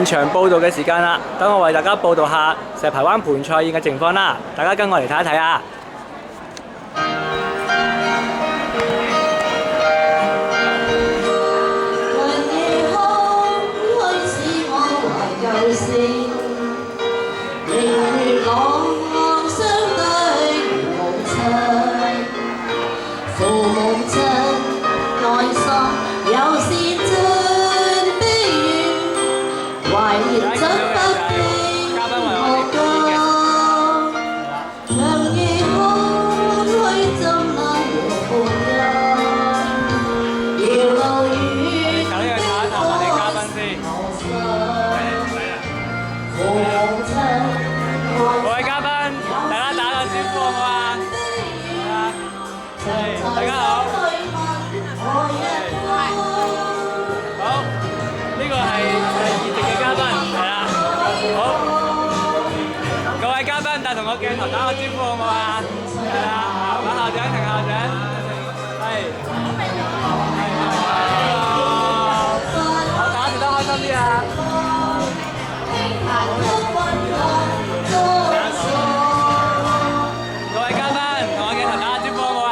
現場報導嘅時間啦，等我為大家報導下石排灣盆菜宴嘅情況啦，大家跟我嚟睇一睇啊！同我鏡頭打個招呼好唔好啊？係啊，揾校長，停校長，係，好，大家食得開心啲啊！各位嘉賓，同我鏡頭打個招呼好唔好啊？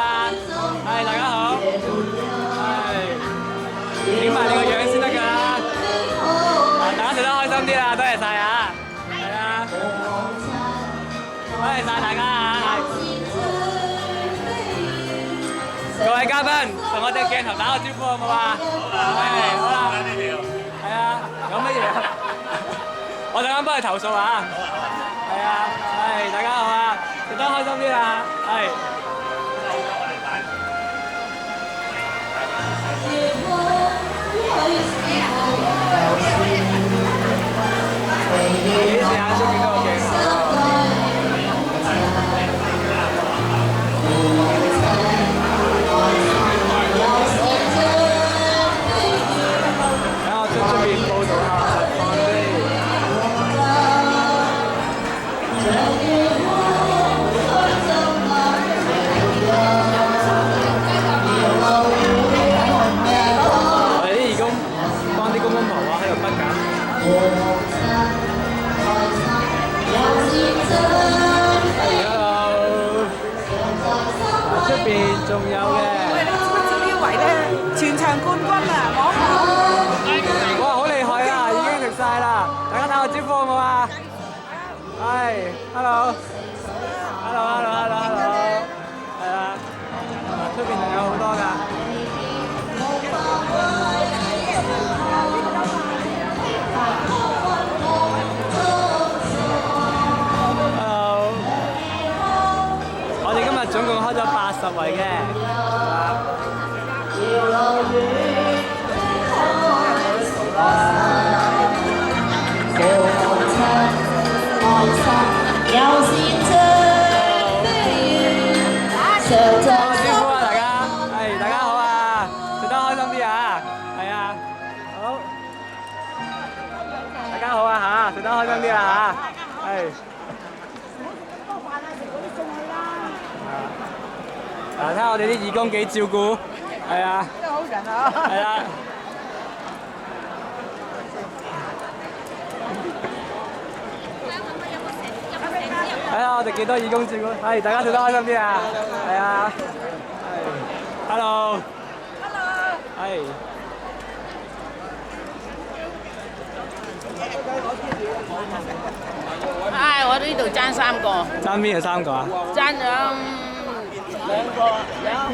係，大家好，係，影埋你個樣先得㗎啦。大家食得開心啲啦，多謝晒啊！係啊。多謝晒大家啊！各位嘉賓，同我哋鏡頭打個招呼好唔好啊？係，好啦，係啊，有乜嘢？我陣間幫你投訴啊！係啊，係，大家好啊，食得開心啲啦，係。幾時啊？出幾多個鏡頭？仲有嘅，喂，你知唔知呢位咧全場冠軍啊？哇，好厲害啊！已經食晒啦，大家打個招呼好唔好啊？係 ，hello，係啊，出邊仲有好多㗎。hello，我哋今日總共開咗80圍嘅。大家好啊！食得開心啲啊！係啊，好，大家好啊嚇！食得開心啲啊嚇！係。睇下我哋啲義工幾照顧，係啊，真係好人啊！係啊，睇下我哋幾多義工照顧，係大家食得開心啲啊，係啊，係 ，hello，係。唉，我呢度爭3個。爭邊係3個啊？爭咗2個，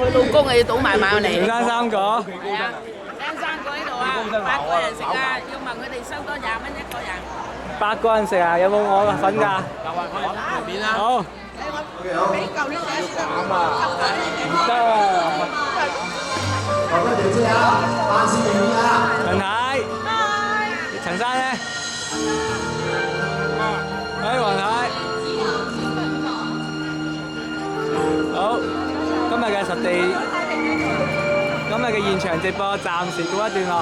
佢老公啊要倒埋埋我嚟。仲爭3個？係啊，爭3個呢度啊，8個人食啊，要問佢哋收多20蚊一個人。8個人食啊？有冇我嘅份㗎？隨便啦。好。俾嚿呢隻先得。唔得啊！各位姐姐啊，萬事如意啊！陳太，陳生咧？黃太。好，今日嘅現場直播暫時告一段落。